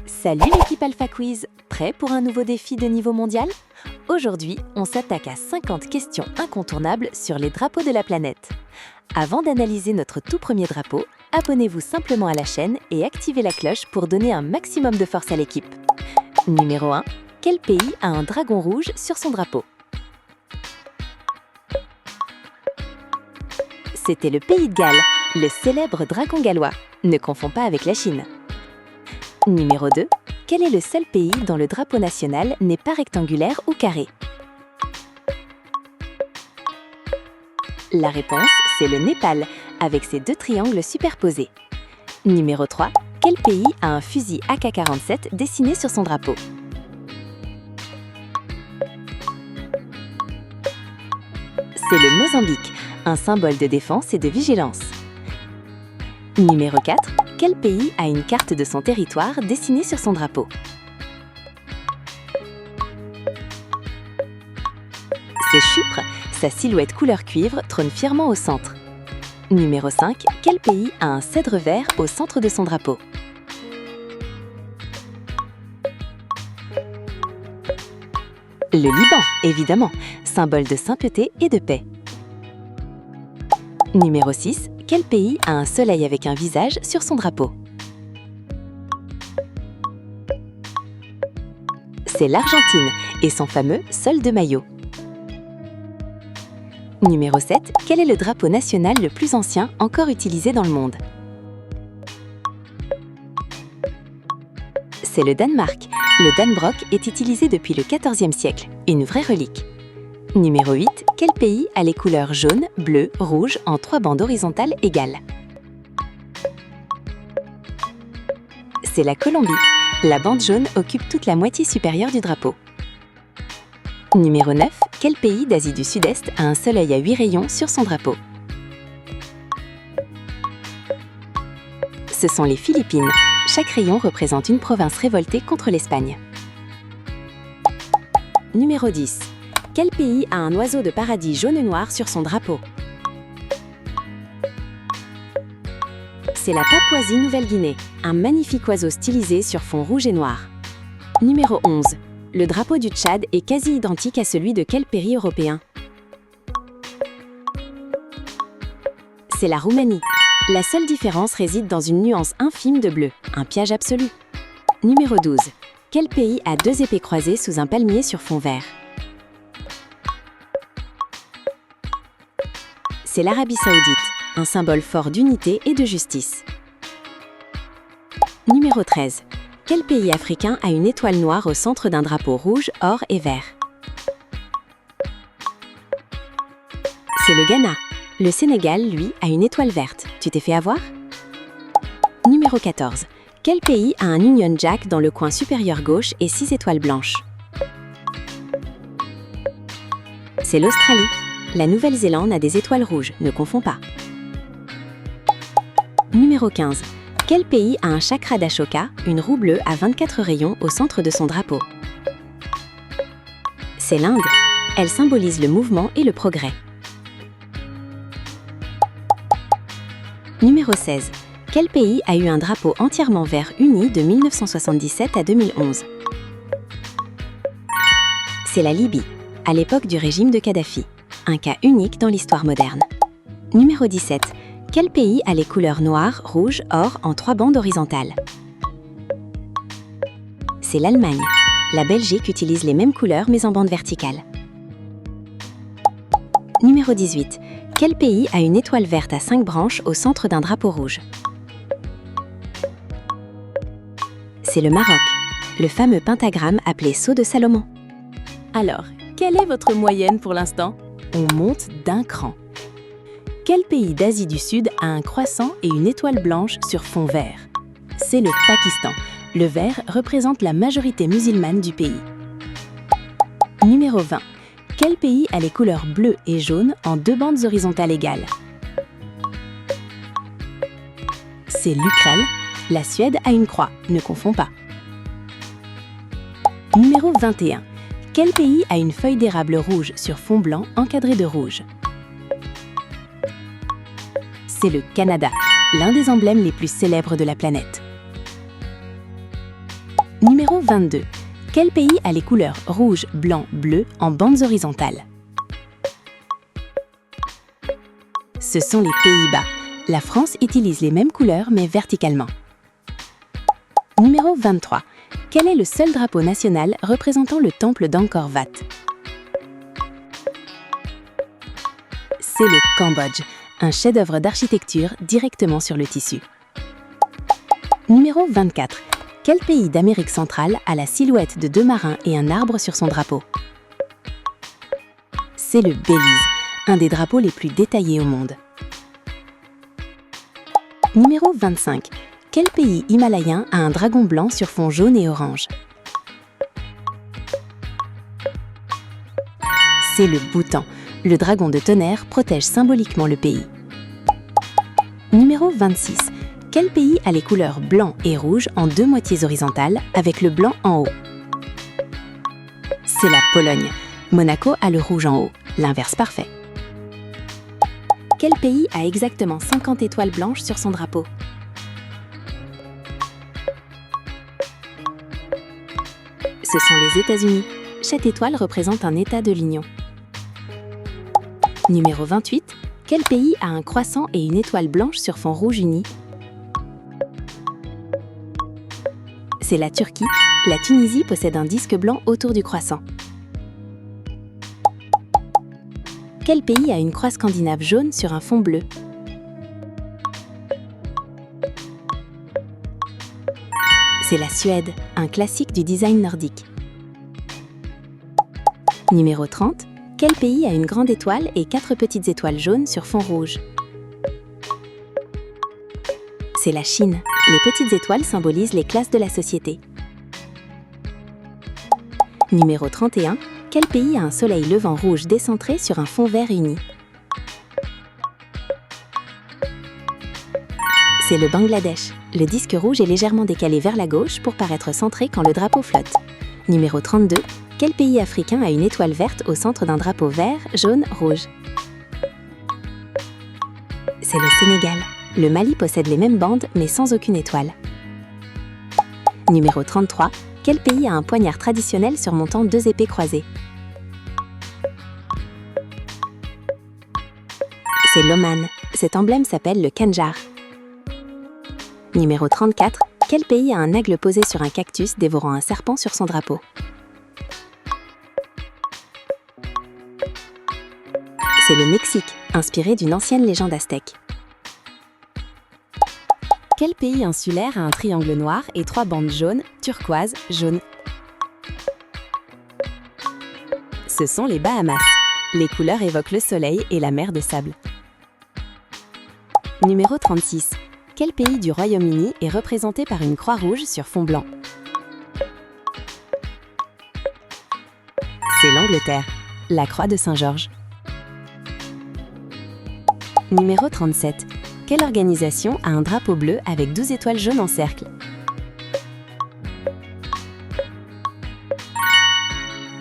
Salut l'équipe Alpha Quiz, prêt pour un nouveau défi de niveau mondial? Aujourd'hui, on s'attaque à 50 questions incontournables sur les drapeaux de la planète. Avant d'analyser notre tout premier drapeau, abonnez-vous simplement à la chaîne et activez la cloche pour donner un maximum de force à l'équipe. Numéro 1. Quel pays a un dragon rouge sur son drapeau? C'était le Pays de Galles, le célèbre dragon gallois. Ne confonds pas avec la Chine. Numéro 2. Quel est le seul pays dont le drapeau national n'est pas rectangulaire ou carré? La réponse, c'est le Népal, avec ses deux triangles superposés. Numéro 3. Quel pays a un fusil AK-47 dessiné sur son drapeau? C'est le Mozambique, un symbole de défense et de vigilance. Numéro 4. Quel pays a une carte de son territoire dessinée sur son drapeau? C'est Chypre, sa silhouette couleur cuivre trône fièrement au centre. Numéro 5. Quel pays a un cèdre vert au centre de son drapeau? Le Liban, évidemment, symbole de sainteté et de paix. Numéro 6. Quel pays a un soleil avec un visage sur son drapeau? C'est l'Argentine et son fameux sol de maillot. Numéro 7. Quel est le drapeau national le plus ancien encore utilisé dans le monde? C'est le Danemark. Le Dannebrog est utilisé depuis le XIVe siècle, une vraie relique. Numéro 8. Quel pays a les couleurs jaune, bleu, rouge en 3 bandes horizontales égales? C'est la Colombie. La bande jaune occupe toute la moitié supérieure du drapeau. Numéro 9. Quel pays d'Asie du Sud-Est a un soleil à 8 rayons sur son drapeau? Ce sont les Philippines. Chaque rayon représente une province révoltée contre l'Espagne. Numéro 10. Quel pays a un oiseau de paradis jaune et noir sur son drapeau? C'est la Papouasie-Nouvelle-Guinée, un magnifique oiseau stylisé sur fond rouge et noir. Numéro 11. Le drapeau du Tchad est quasi identique à celui de quel pays européen? C'est la Roumanie. La seule différence réside dans une nuance infime de bleu, un piège absolu. Numéro 12. Quel pays a 2 épées croisées sous un palmier sur fond vert? C'est l'Arabie Saoudite, un symbole fort d'unité et de justice. Numéro 13. Quel pays africain a une étoile noire au centre d'un drapeau rouge, or et vert? C'est le Ghana. Le Sénégal, lui, a une étoile verte. Tu t'es fait avoir? Numéro 14. Quel pays a un Union Jack dans le coin supérieur gauche et 6 étoiles blanches? C'est l'Australie. La Nouvelle-Zélande a des étoiles rouges, ne confonds pas. Numéro 15. Quel pays a un chakra d'Ashoka, une roue bleue à 24 rayons au centre de son drapeau? C'est l'Inde. Elle symbolise le mouvement et le progrès. Numéro 16. Quel pays a eu un drapeau entièrement vert uni de 1977 à 2011? C'est la Libye, à l'époque du régime de Kadhafi. Un cas unique dans l'histoire moderne. Numéro 17. Quel pays a les couleurs noir, rouge, or en 3 bandes horizontales? C'est l'Allemagne. La Belgique utilise les mêmes couleurs mais en bande verticale. Numéro 18. Quel pays a une étoile verte à 5 branches au centre d'un drapeau rouge? C'est le Maroc, le fameux pentagramme appelé sceau de Salomon. Alors, quelle est votre moyenne pour l'instant? On monte d'un cran. Quel pays d'Asie du Sud a un croissant et une étoile blanche sur fond vert? C'est le Pakistan. Le vert représente la majorité musulmane du pays. Numéro 20. Quel pays a les couleurs bleu et jaune en 2 bandes horizontales égales? C'est l'Ukraine. La Suède a une croix, ne confonds pas. Numéro 21. Quel pays a une feuille d'érable rouge sur fond blanc encadré de rouge? C'est le Canada, l'un des emblèmes les plus célèbres de la planète. Numéro 22. Quel pays a les couleurs rouge, blanc, bleu en bandes horizontales? Ce sont les Pays-Bas. La France utilise les mêmes couleurs mais verticalement. Numéro 23. Quel est le seul drapeau national représentant le temple d'Angkor Wat? C'est le Cambodge, un chef-d'œuvre d'architecture directement sur le tissu. Numéro 24. Quel pays d'Amérique centrale a la silhouette de deux marins et un arbre sur son drapeau? C'est le Belize, un des drapeaux les plus détaillés au monde. Numéro 25. Quel pays himalayen a un dragon blanc sur fond jaune et orange? C'est le Bhoutan. Le dragon de tonnerre protège symboliquement le pays. Numéro 26. Quel pays a les couleurs blanc et rouge en deux moitiés horizontales avec le blanc en haut? C'est la Pologne. Monaco a le rouge en haut, l'inverse parfait. Quel pays a exactement 50 étoiles blanches sur son drapeau? Ce sont les États-Unis. Chaque étoile représente un État de l'Union. Numéro 28. Quel pays a un croissant et une étoile blanche sur fond rouge uni? C'est la Turquie. La Tunisie possède un disque blanc autour du croissant. Quel pays a une croix scandinave jaune sur un fond bleu? C'est la Suède, un classique du design nordique. Numéro 30. Quel pays a une grande étoile et 4 petites étoiles jaunes sur fond rouge? C'est la Chine. Les petites étoiles symbolisent les classes de la société. Numéro 31. Quel pays a un soleil levant rouge décentré sur un fond vert uni? C'est le Bangladesh. Le disque rouge est légèrement décalé vers la gauche pour paraître centré quand le drapeau flotte. Numéro 32. Quel pays africain a une étoile verte au centre d'un drapeau vert, jaune, rouge? C'est le Sénégal. Le Mali possède les mêmes bandes mais sans aucune étoile. Numéro 33. Quel pays a un poignard traditionnel surmontant 2 épées croisées? C'est l'Oman. Cet emblème s'appelle le khanjar. Numéro 34. Quel pays a un aigle posé sur un cactus dévorant un serpent sur son drapeau? C'est le Mexique, inspiré d'une ancienne légende aztèque. Quel pays insulaire a un triangle noir et 3 bandes jaunes, turquoise, jaune? Ce sont les Bahamas. Les couleurs évoquent le soleil et la mer de sable. Numéro 36. Quel pays du Royaume-Uni est représenté par une croix rouge sur fond blanc? C'est l'Angleterre. La croix de Saint-Georges. Numéro 37. Quelle organisation a un drapeau bleu avec 12 étoiles jaunes en cercle?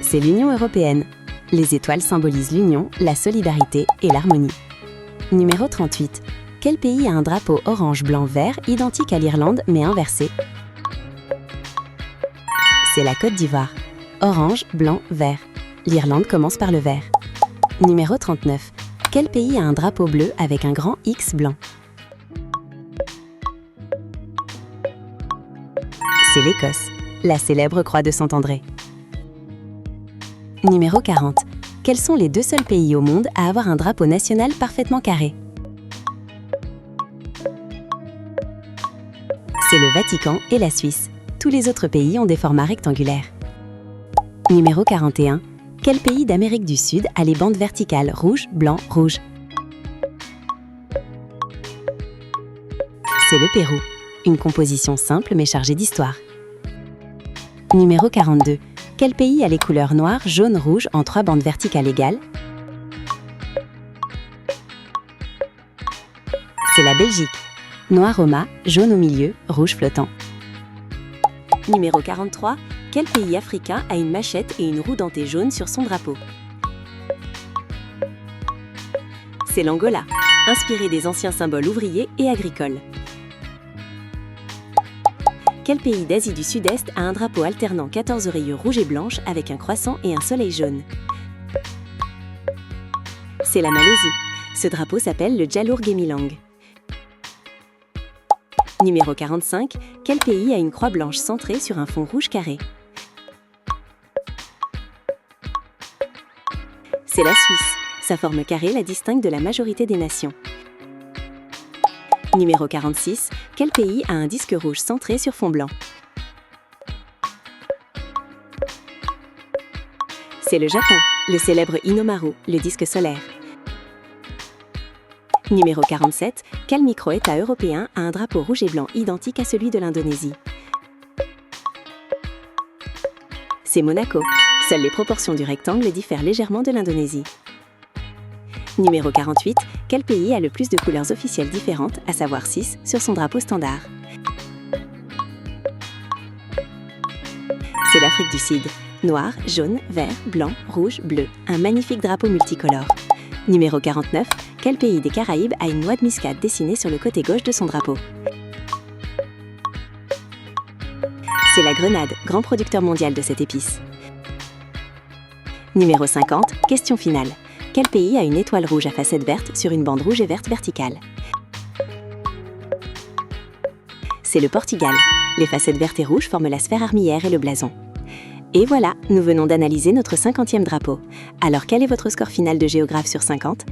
C'est l'Union européenne. Les étoiles symbolisent l'union, la solidarité et l'harmonie. Numéro 38. Quel pays a un drapeau orange-blanc-vert identique à l'Irlande mais inversé? C'est la Côte d'Ivoire. Orange, blanc, vert. L'Irlande commence par le vert. Numéro 39. Quel pays a un drapeau bleu avec un grand X blanc? C'est l'Écosse, la célèbre croix de Saint-André. Numéro 40. Quels sont les 2 seuls pays au monde à avoir un drapeau national parfaitement carré? C'est le Vatican et la Suisse. Tous les autres pays ont des formats rectangulaires. Numéro 41. Quel pays d'Amérique du Sud a les bandes verticales rouge, blanc, rouge? C'est le Pérou. Une composition simple mais chargée d'histoire. Numéro 42. Quel pays a les couleurs noir, jaune, rouge en 3 bandes verticales égales? C'est la Belgique. Noir au mât, jaune au milieu, rouge flottant. Numéro 43. Quel pays africain a une machette et une roue dentée jaune sur son drapeau? C'est l'Angola, inspiré des anciens symboles ouvriers et agricoles. Quel pays d'Asie du Sud-Est a un drapeau alternant 14 rayures rouges et blanches avec un croissant et un soleil jaune? C'est la Malaisie. Ce drapeau s'appelle le Jalur Gemilang. Numéro 45. Quel pays a une croix blanche centrée sur un fond rouge carré? C'est la Suisse. Sa forme carrée la distingue de la majorité des nations. Numéro 46. Quel pays a un disque rouge centré sur fond blanc? C'est le Japon, le célèbre Inomaru, le disque solaire. Numéro 47. Quel micro-État européen a un drapeau rouge et blanc identique à celui de l'Indonésie? C'est Monaco. Seules les proportions du rectangle diffèrent légèrement de l'Indonésie. Numéro 48. Quel pays a le plus de couleurs officielles différentes, à savoir 6, sur son drapeau standard? C'est l'Afrique du Sud. Noir, jaune, vert, blanc, rouge, bleu. Un magnifique drapeau multicolore. Numéro 49. Quel pays des Caraïbes a une noix de muscade dessinée sur le côté gauche de son drapeau? C'est la Grenade, grand producteur mondial de cette épice. Numéro 50. Question finale. Quel pays a une étoile rouge à facettes vertes sur une bande rouge et verte verticale? C'est le Portugal. Les facettes vertes et rouges forment la sphère armillaire et le blason. Et voilà, nous venons d'analyser notre 50e drapeau. Alors quel est votre score final de géographe sur 50?